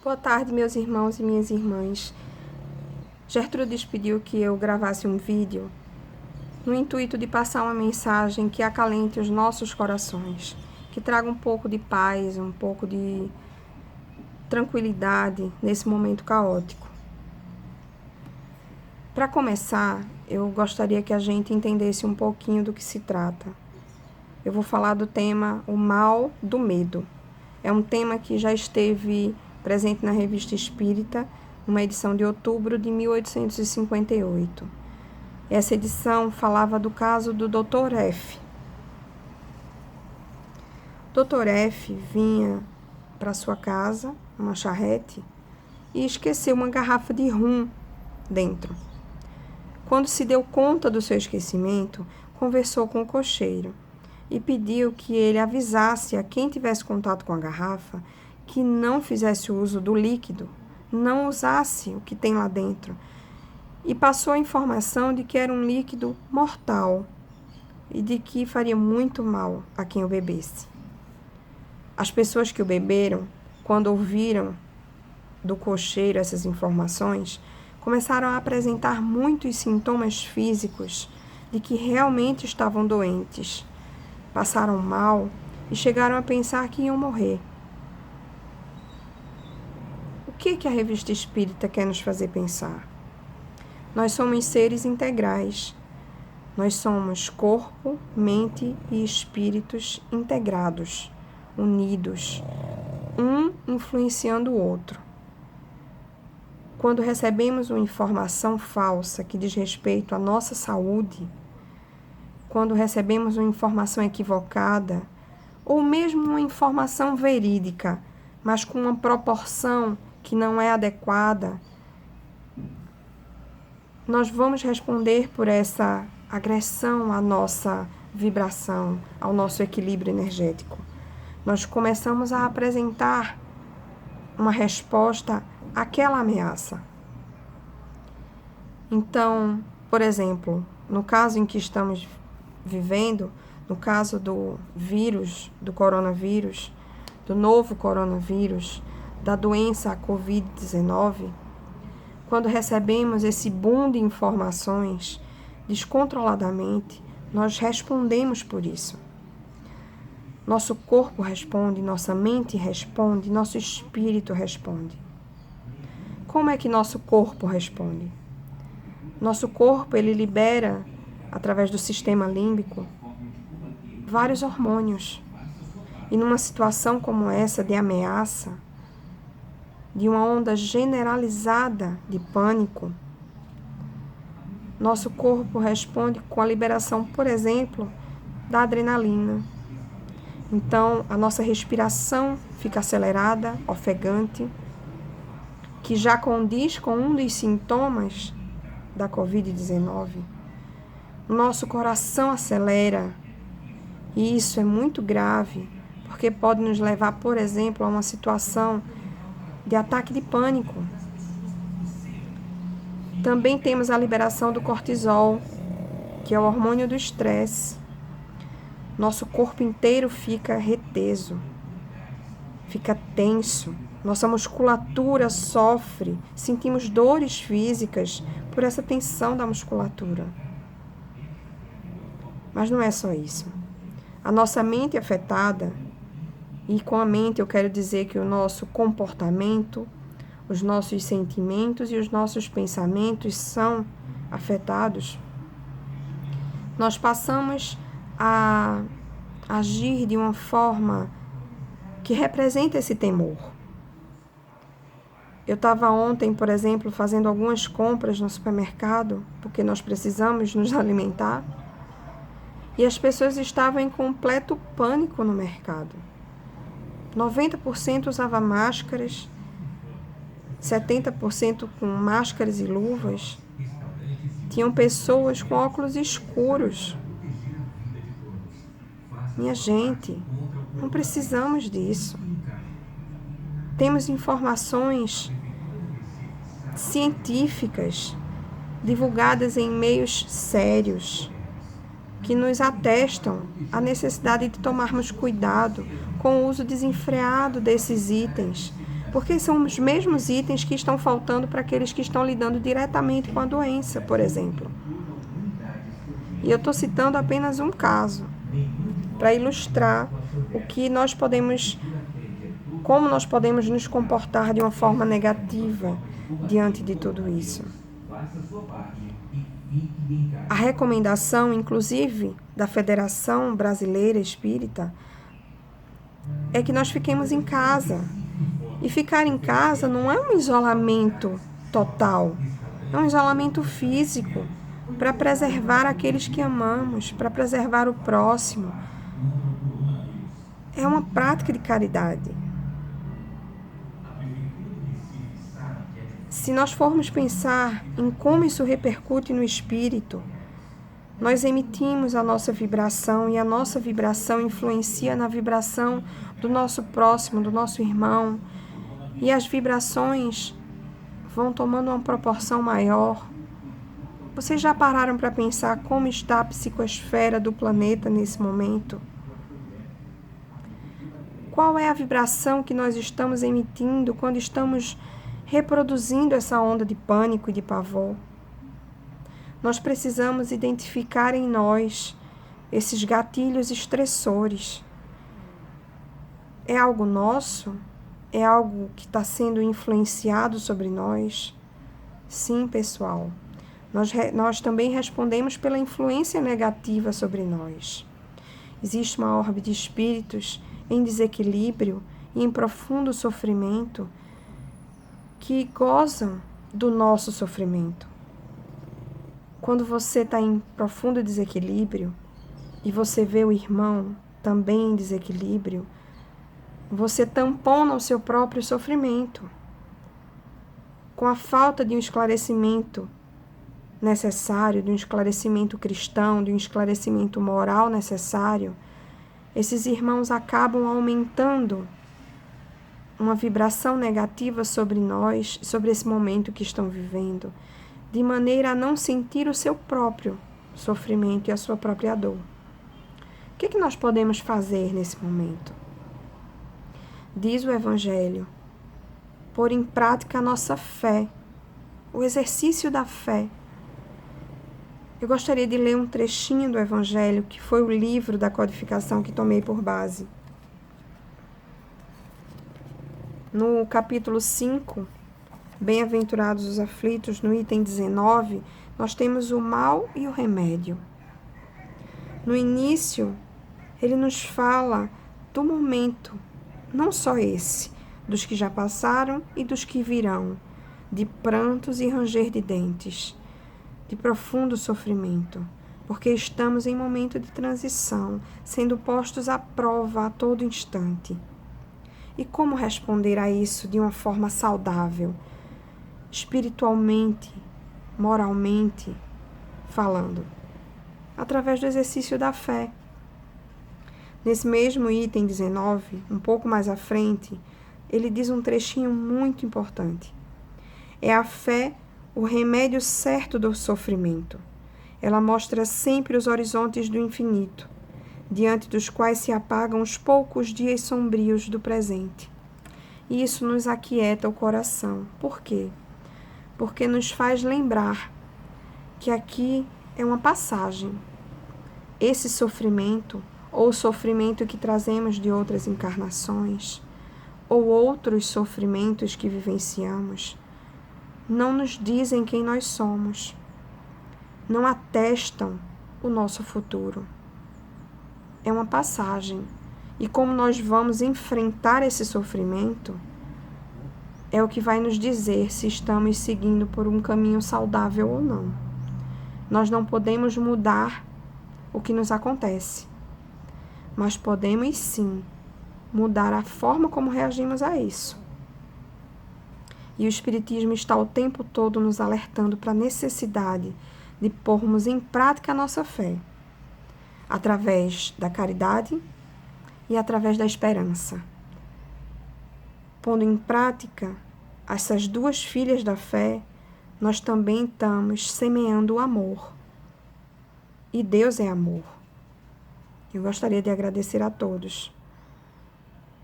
Boa tarde, meus irmãos e minhas irmãs. Gertrudes pediu que eu gravasse um vídeo no intuito de passar uma mensagem que acalente os nossos corações, que traga um pouco de paz, um pouco de tranquilidade nesse momento caótico. Para começar, eu gostaria que a gente entendesse um pouquinho do que se trata. Eu vou falar do tema O Mal do Medo. É um tema que já esteve presente na Revista Espírita, uma edição de outubro de 1858. Essa edição falava do caso do Dr. F. Dr. F vinha para sua casa, uma charrete, e esqueceu uma garrafa de rum dentro. Quando se deu conta do seu esquecimento, conversou com o cocheiro e pediu que ele avisasse a quem tivesse contato com a garrafa que não fizesse uso do líquido, não usasse o que tem lá dentro. E passou a informação de que era um líquido mortal e de que faria muito mal a quem o bebesse. As pessoas que o beberam, quando ouviram do cocheiro essas informações, começaram a apresentar muitos sintomas físicos de que realmente estavam doentes. Passaram mal e chegaram a pensar que iam morrer. O que a Revista Espírita quer nos fazer pensar? Nós somos seres integrais. Nós somos corpo, mente e espíritos integrados, unidos, um influenciando o outro. Quando recebemos uma informação falsa que diz respeito à nossa saúde, quando recebemos uma informação equivocada, ou mesmo uma informação verídica, mas com uma proporção que não é adequada, nós vamos responder por essa agressão à nossa vibração, ao nosso equilíbrio energético. Nós começamos a apresentar uma resposta àquela ameaça. Então, por exemplo, no caso em que estamos vivendo, no caso do vírus, do coronavírus, do novo coronavírus, da doença Covid-19, quando recebemos esse boom de informações descontroladamente, nós respondemos por isso. Nosso corpo responde, nossa mente responde, nosso espírito responde. Como é que nosso corpo responde? Nosso corpo, ele libera, através do sistema límbico, vários hormônios. E numa situação como essa de ameaça, de uma onda generalizada de pânico, nosso corpo responde com a liberação, por exemplo, da adrenalina. Então, a nossa respiração fica acelerada, ofegante, que já condiz com um dos sintomas da Covid-19. Nosso coração acelera, e isso é muito grave, porque pode nos levar, por exemplo, a uma situação de ataque de pânico. Também temos a liberação do cortisol, que é o hormônio do estresse. Nosso corpo inteiro fica reteso, fica tenso. Nossa musculatura sofre, sentimos dores físicas por essa tensão da musculatura. Mas não é só isso. A nossa mente é afetada, e com a mente eu quero dizer que o nosso comportamento, os nossos sentimentos e os nossos pensamentos são afetados. Nós passamos a agir de uma forma que representa esse temor. Eu estava ontem, por exemplo, fazendo algumas compras no supermercado, porque nós precisamos nos alimentar, e as pessoas estavam em completo pânico no mercado. 90% usava máscaras, 70% com máscaras e luvas. Tinham pessoas com óculos escuros. Minha gente, não precisamos disso. Temos informações científicas divulgadas em meios sérios que nos atestam a necessidade de tomarmos cuidado com o uso desenfreado desses itens, Porque são os mesmos itens que estão faltando para aqueles que estão lidando diretamente com a doença, por exemplo. E eu estou citando apenas um caso, para ilustrar o que nós podemos, como nós podemos nos comportar de uma forma negativa diante de tudo isso. A recomendação, inclusive, da Federação Brasileira Espírita é que nós fiquemos em casa. E ficar em casa não é um isolamento total, é um isolamento físico para preservar aqueles que amamos, para preservar o próximo. É uma prática de caridade. Se nós formos pensar em como isso repercute no espírito, nós emitimos a nossa vibração e a nossa vibração influencia na vibração do nosso próximo, do nosso irmão, e as vibrações vão tomando uma proporção maior. Vocês já pararam para pensar como está a psicosfera do planeta nesse momento? Qual é a vibração que nós estamos emitindo quando estamos reproduzindo essa onda de pânico e de pavor? Nós precisamos identificar em nós esses gatilhos estressores. É algo nosso? É algo que está sendo influenciado sobre nós? Sim, pessoal. Nós também respondemos pela influência negativa sobre nós. Existe uma orbe de espíritos em desequilíbrio e em profundo sofrimento que gozam do nosso sofrimento. Quando você está em profundo desequilíbrio e você vê o irmão também em desequilíbrio, você tampona o seu próprio sofrimento. Com a falta de um esclarecimento necessário, de um esclarecimento cristão, de um esclarecimento moral necessário, esses irmãos acabam aumentando uma vibração negativa sobre nós, sobre esse momento que estão vivendo, de maneira a não sentir o seu próprio sofrimento e a sua própria dor. O que nós podemos fazer nesse momento? Diz o Evangelho, pôr em prática a nossa fé, o exercício da fé. Eu gostaria de ler um trechinho do Evangelho, que foi o livro da codificação que tomei por base. No capítulo 5, Bem-aventurados os aflitos, no item 19, nós temos o mal e o remédio. No início, ele nos fala do momento, não só esse, dos que já passaram e dos que virão, de prantos e ranger de dentes, de profundo sofrimento, porque estamos em momento de transição, sendo postos à prova a todo instante. E como responder a isso de uma forma saudável, espiritualmente, moralmente falando? Através do exercício da fé. Nesse mesmo item 19, um pouco mais à frente, ele diz um trechinho muito importante. É a fé o remédio certo do sofrimento. Ela mostra sempre os horizontes do infinito, diante dos quais se apagam os poucos dias sombrios do presente. E isso nos aquieta o coração. Por quê? Porque nos faz lembrar que aqui é uma passagem. Esse sofrimento, ou o sofrimento que trazemos de outras encarnações, ou outros sofrimentos que vivenciamos, não nos dizem quem nós somos, não atestam o nosso futuro. É uma passagem. E como nós vamos enfrentar esse sofrimento, é o que vai nos dizer se estamos seguindo por um caminho saudável ou não. Nós não podemos mudar o que nos acontece, mas podemos sim mudar a forma como reagimos a isso. E o Espiritismo está o tempo todo nos alertando para a necessidade de pormos em prática a nossa fé, através da caridade e através da esperança. Pondo em prática essas duas filhas da fé, nós também estamos semeando o amor. E Deus é amor. Eu gostaria de agradecer a todos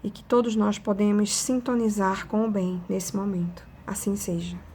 e que todos nós podemos sintonizar com o bem nesse momento. Assim seja.